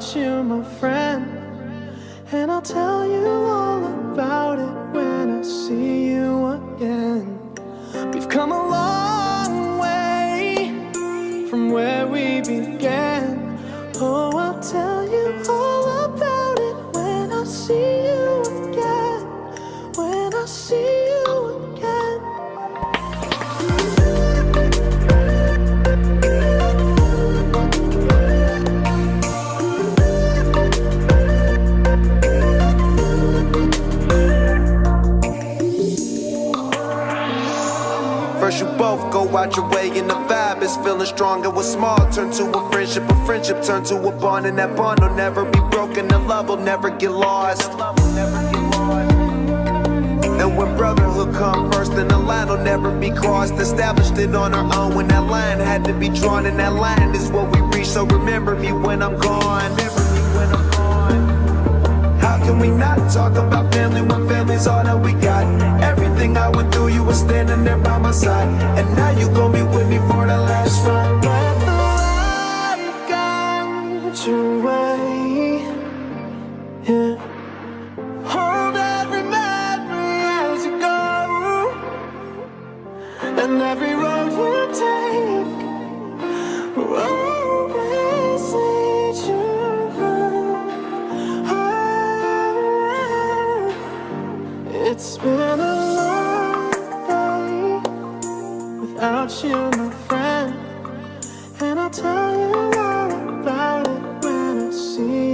without you, my friend. And I'll tell you all about it when I see you again. We've come a long way from where we began. Oh, I'll tell you all about it when I see you again. When I see you again. First you both go out your way and the vibe is feeling strong. It was small, turned to a friendship turned to a bond. And that bond will never be broken, the love will never get lost. And when brotherhood come first, then the line will never be crossed. Established it on our own when that line had to be drawn. And that line is what we reach, so remember me when I'm gone. How can we not talk about family when family's all that we got? Everything I went through, you were standing there by my side. And now you gon' be with me for the last ride. Let the light guide your way, yeah. Hold every memory as you go, and every road you take will always lead you home. It's been a long day without you, my friend. And I'll tell you all about it when I see you.